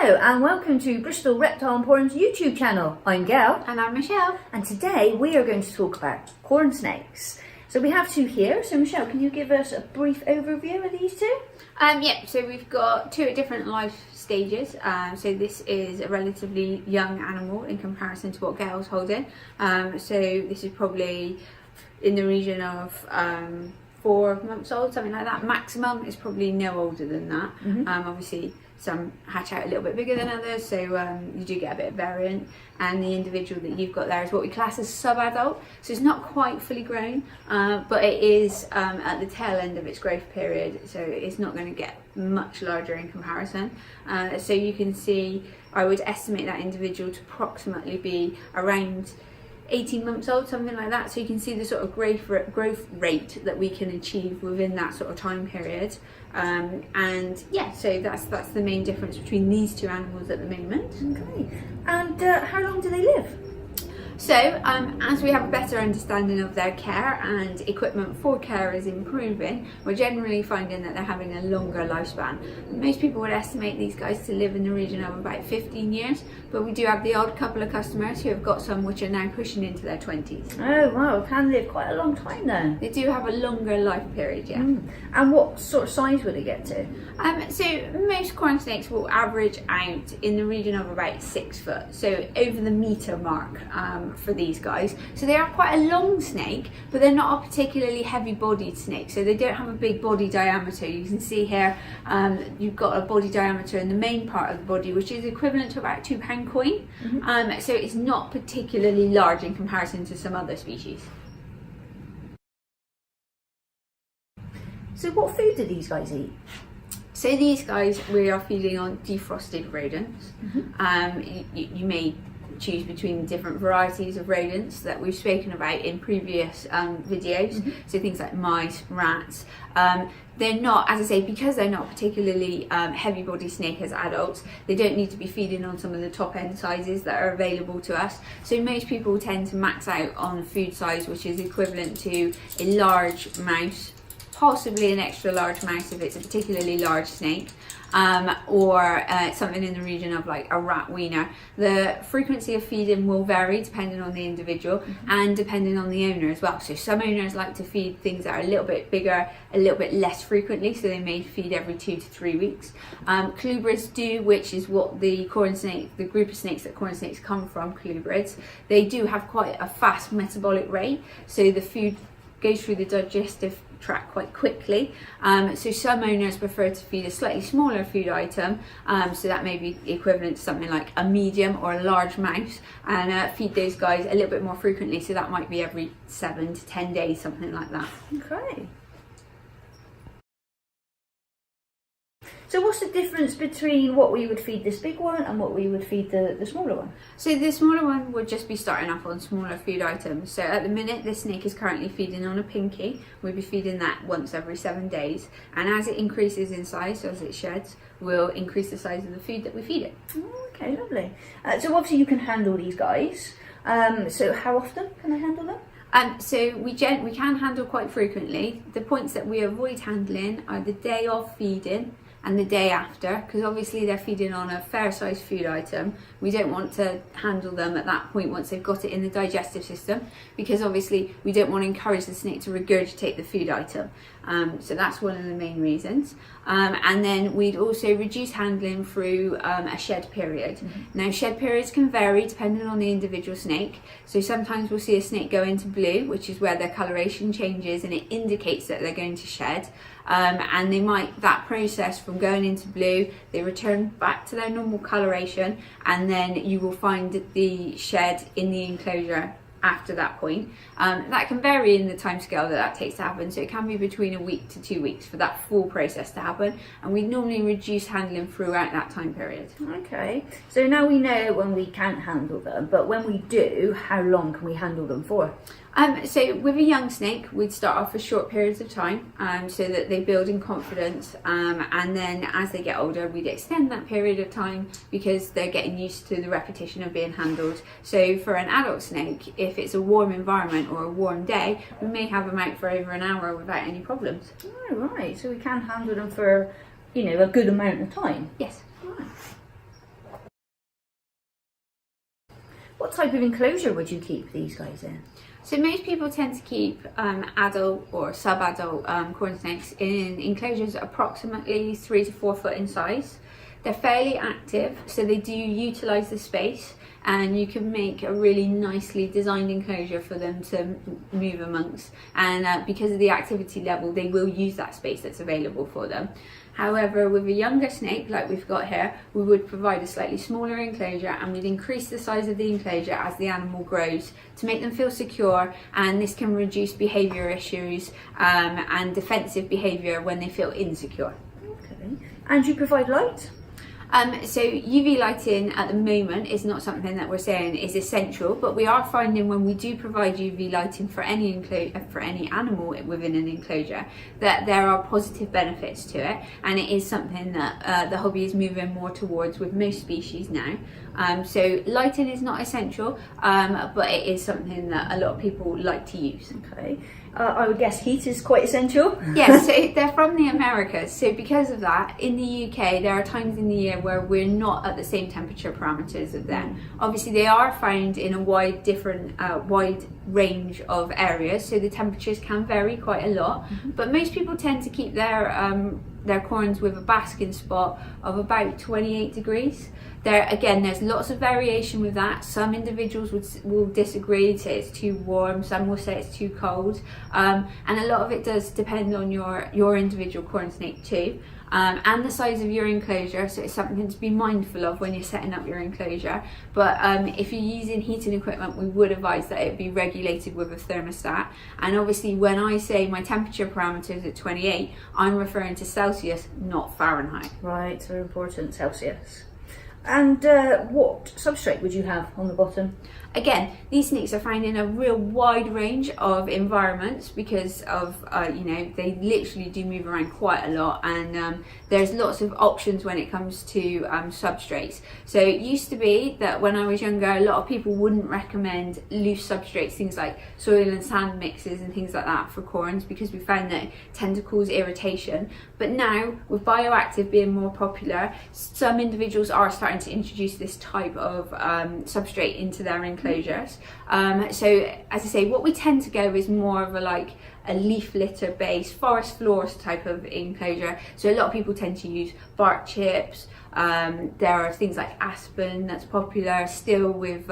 Hello and welcome to Bristol Reptile Emporium's YouTube channel. I'm Gail. And I'm Michelle. And today we are going to talk about corn snakes. So we have two here. So Michelle, can you give us a brief overview of these two? So we've got two different life stages. So this is a relatively young animal in comparison to what Gail's holding. So this is probably in the region of 4 months old, something like that. Maximum is probably no older than that. Obviously some hatch out a little bit bigger than others, so you do get a bit of variant. And the individual that you've got there is what we class as sub-adult, so it's not quite fully grown, but it is at the tail end of its growth period, so it's not going to get much larger in comparison. So you can see, I would estimate that individual to approximately be around 18 months old, something like that. So you can see the sort of growth rate that we can achieve within that sort of time period. And yeah, so that's the main difference between these two animals at the moment. Okay. And how long do they live? So as we have a better understanding of their care and equipment for care is improving, we're generally finding that they're having a longer lifespan. Most people would estimate these guys to live in the region of about 15 years, but we do have the odd couple of customers who have got some which are now pushing into their 20s. Oh wow, can live quite a long time then. They do have a longer life period, yeah. And what sort of size would they get to? So most corn snakes will average out in the region of about 6 foot, so over the metre mark for these guys. So they are quite a long snake, but they're not a particularly heavy bodied snake, so they don't have a big body diameter. You can see here you've got a body diameter in the main part of the body which is equivalent to about a £2 coin. So it's not particularly large in comparison to some other species. So what food do these guys eat? So these guys, we are feeding on defrosted rodents. You may choose between different varieties of rodents that we've spoken about in previous videos. So things like mice, rats. They're not, as I say, because they're not particularly heavy body snake as adults, they don't need to be feeding on some of the top end sizes that are available to us. So most people tend to max out on food size which is equivalent to a large mouse, possibly an extra large mouse if it's a particularly large snake, or something in the region of like a rat wiener. The frequency of feeding will vary depending on the individual and depending on the owner as well. So some owners like to feed things that are a little bit bigger, a little bit less frequently, so they may feed every 2 to 3 weeks. Colubrids do, which is what the corn snake, the group of snakes that corn snakes come from, colubrids, they do have quite a fast metabolic rate, so the food goes through the digestive tract quite quickly. So some owners prefer to feed a slightly smaller food item, so that may be equivalent to something like a medium or a large mouse, and feed those guys a little bit more frequently, so that might be every 7 to 10 days, something like that. Okay. So what's the difference between what we would feed this big one and what we would feed the smaller one? So the smaller one would just be starting off on smaller food items. So at the minute this snake is currently feeding on a pinky. We'll be feeding that once every 7 days, and as it increases in size, so as it sheds, we'll increase the size of the food that we feed it. Okay, lovely. So obviously you can handle these guys. So how often can I handle them? So we can handle quite frequently. The points that we avoid handling are the day of feeding and the day after, because obviously they're feeding on a fair sized food item. We don't want to handle them at that point once they've got it in the digestive system, because obviously we don't want to encourage the snake to regurgitate the food item. So that's one of the main reasons. And then we'd also reduce handling through a shed period. Now shed periods can vary depending on the individual snake. So sometimes we'll see a snake go into blue, which is where their coloration changes and it indicates that they're going to shed. And they might, that process from going into blue, they return back to their normal coloration, and then you will find the shed in the enclosure after that point. That can vary in the time scale that takes to happen, so it can be between a week to 2 weeks for that full process to happen, and we normally reduce handling throughout that time period. Okay, so now we know when we can't handle them, but when we do, how long can we handle them for? So with a young snake, we'd start off for short periods of time, so that they build in confidence, and then as they get older, we'd extend that period of time because they're getting used to the repetition of being handled. So for an adult snake, if it's a warm environment or a warm day, we may have them out for over an hour without any problems. Oh, right, so we can handle them for, you know, a good amount of time? Yes. Right. What type of enclosure would you keep these guys in? So most people tend to keep adult or sub-adult corn snakes in enclosures approximately 3 to 4 foot in size. They're fairly active, so they do utilise the space, and you can make a really nicely designed enclosure for them to move amongst. And because of the activity level, they will use that space that's available for them. However, with a younger snake, like we've got here, we would provide a slightly smaller enclosure, and we'd increase the size of the enclosure as the animal grows to make them feel secure, and this can reduce behaviour issues and defensive behaviour when they feel insecure. Okay. And you provide light? So UV lighting at the moment is not something that we're saying is essential, but we are finding when we do provide UV lighting for any animal within an enclosure that there are positive benefits to it, and it is something that the hobby is moving more towards with most species now. So lighting is not essential, but it is something that a lot of people like to use. Okay. I would guess heat is quite essential. Yes, so they're from the Americas, so because of that, in the UK there are times in the year where we're not at the same temperature parameters as them. Obviously they are found in a wide range of areas, so the temperatures can vary quite a lot, but most people tend to keep their corns with a basking spot of about 28 degrees. There's lots of variation with that. Some individuals will disagree, say it's too warm, some will say it's too cold, and a lot of it does depend on your individual corn snake too. And the size of your enclosure, so it's something to be mindful of when you're setting up your enclosure. But if you're using heating equipment, we would advise that it be regulated with a thermostat. And obviously when I say my temperature parameters at 28, I'm referring to Celsius, not Fahrenheit. Right, so important, Celsius. And what substrate would you have on the bottom? Again, these snakes are found in a real wide range of environments because of, they literally do move around quite a lot, and there's lots of options when it comes to substrates. So it used to be that when I was younger, a lot of people wouldn't recommend loose substrates, things like soil and sand mixes and things like that for corns, because we found that it tend to cause irritation. But now, with bioactive being more popular, some individuals are starting to introduce this type of substrate into their enclosures. So as I say, what we tend to go is more of a leaf litter based forest floors type of enclosure. So a lot of people tend to use bark chips. There are things like aspen that's popular still with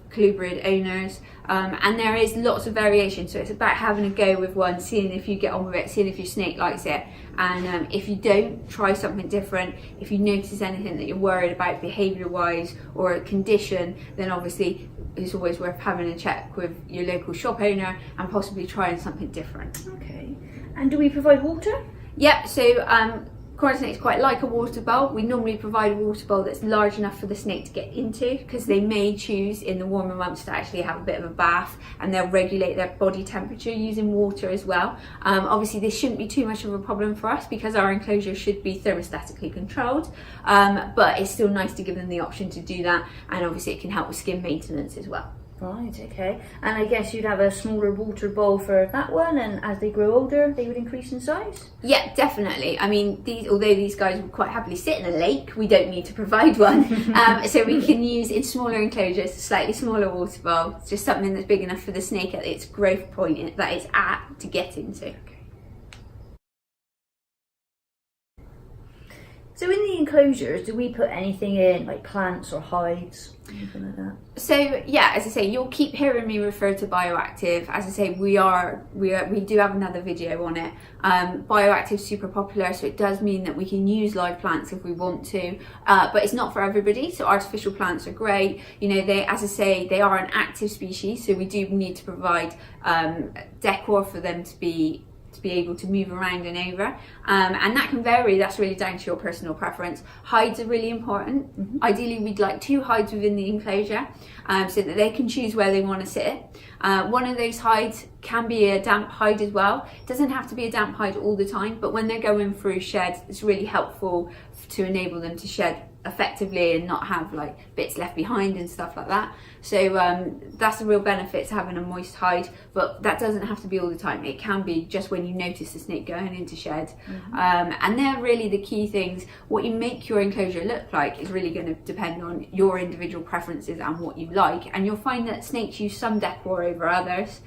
colubrid owners, and there is lots of variation, so it's about having a go with one, seeing if you get on with it, seeing if your snake likes it, and if you don't, try something different. If you notice anything that you're worried about behaviour wise or a condition, then obviously it's always worth having a check with your local shop owner and possibly trying something different. Okay. And do we provide water? Yep, so corn snakes quite like a water bowl. We normally provide a water bowl that's large enough for the snake to get into, because they may choose in the warmer months to actually have a bit of a bath, and they'll regulate their body temperature using water as well. Obviously this shouldn't be too much of a problem for us because our enclosure should be thermostatically controlled, but it's still nice to give them the option to do that, and obviously it can help with skin maintenance as well. Right, okay. And I guess you'd have a smaller water bowl for that one, and as they grow older, they would increase in size? Yeah, definitely. I mean, although these guys would quite happily sit in a lake, we don't need to provide one. So we can use, in smaller enclosures, a slightly smaller water bowl. It's just something that's big enough for the snake at its growth point that it's at to get into. So in the enclosures, do we put anything in, like plants or hides, anything like that? So yeah, as I say, you'll keep hearing me refer to bioactive. As I say, we do have another video on it. Bioactive is super popular, so it does mean that we can use live plants if we want to, but it's not for everybody. So artificial plants are great. You know, as I say, they are an active species, so we do need to provide decor for them to be able to move around and over, and that can vary. That's really down to your personal preference. Hides are really important. Ideally we'd like 2 hides within the enclosure, so that they can choose where they want to sit. One of those hides can be a damp hide as well. It doesn't have to be a damp hide all the time, but when they're going through shed, it's really helpful to enable them to shed effectively and not have like bits left behind and stuff like that. So that's a real benefit to having a moist hide, but that doesn't have to be all the time. It can be just when you notice the snake going into shed. And they're really the key things. What you make your enclosure look like is really going to depend on your individual preferences and what you like. And you'll find that snakes use some decor over others.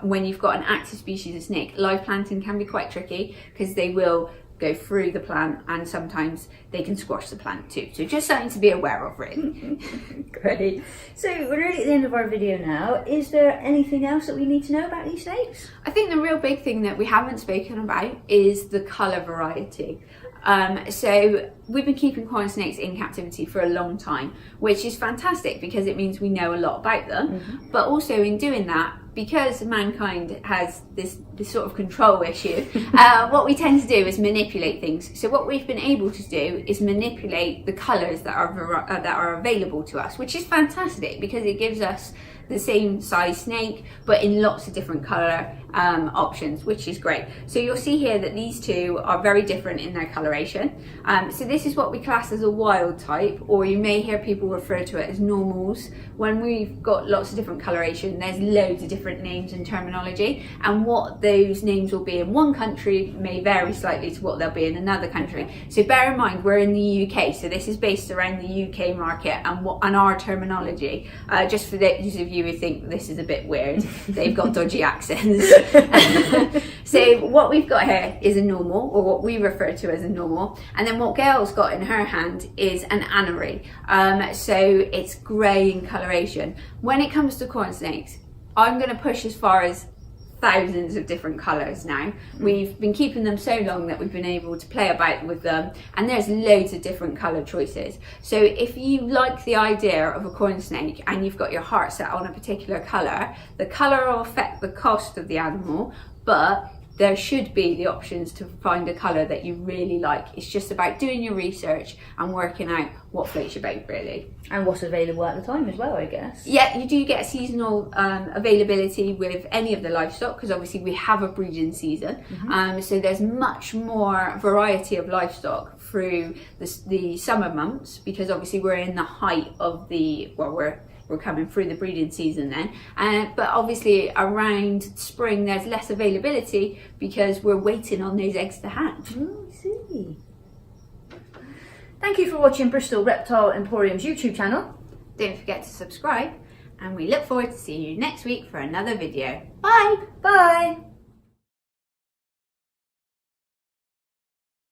When you've got an active species of snake, live planting can be quite tricky because they will go through the plant and sometimes they can squash the plant too. So just something to be aware of, really. Great. So we're nearly at the end of our video now. Is there anything else that we need to know about these snakes? I think the real big thing that we haven't spoken about is the colour variety. So we've been keeping corn snakes in captivity for a long time, which is fantastic because it means we know a lot about them. But also in doing that, because mankind has this sort of control issue, what we tend to do is manipulate things. So what we've been able to do is manipulate the colours that are available to us, which is fantastic because it gives us the same size snake but in lots of different colour options, which is great. So you'll see here that these two are very different in their coloration. So this is what we class as a wild type, or you may hear people refer to it as normals. When we've got lots of different coloration, there's loads of different names and terminology, and what those names will be in one country may vary slightly to what they'll be in another country. So bear in mind we're in the UK, so this is based around the UK market and our terminology. Just for those of you who think this is a bit weird, they've got dodgy accents. So what we've got here is a normal, or what we refer to as a normal, and then what Gail's got in her hand is an anery. So it's grey in coloration. When it comes to corn snakes, I'm going to push as far as thousands of different colours now. We've been keeping them so long that we've been able to play about with them, and there's loads of different colour choices. So if you like the idea of a corn snake and you've got your heart set on a particular colour, the colour will affect the cost of the animal, but there should be the options to find a colour that you really like. It's just about doing your research and working out what floats your boat, really. And what's available at the time as well, I guess. Yeah, you do get seasonal availability with any of the livestock, because obviously we have a breeding season. So there's much more variety of livestock through the summer months, because obviously we're in the height of the, well, we're coming through the breeding season then. But obviously around spring there's less availability because we're waiting on those eggs to hatch. I see. Thank you for watching Bristol Reptile Emporium's YouTube channel. Don't forget to subscribe, and we look forward to seeing you next week for another video. Bye! Bye!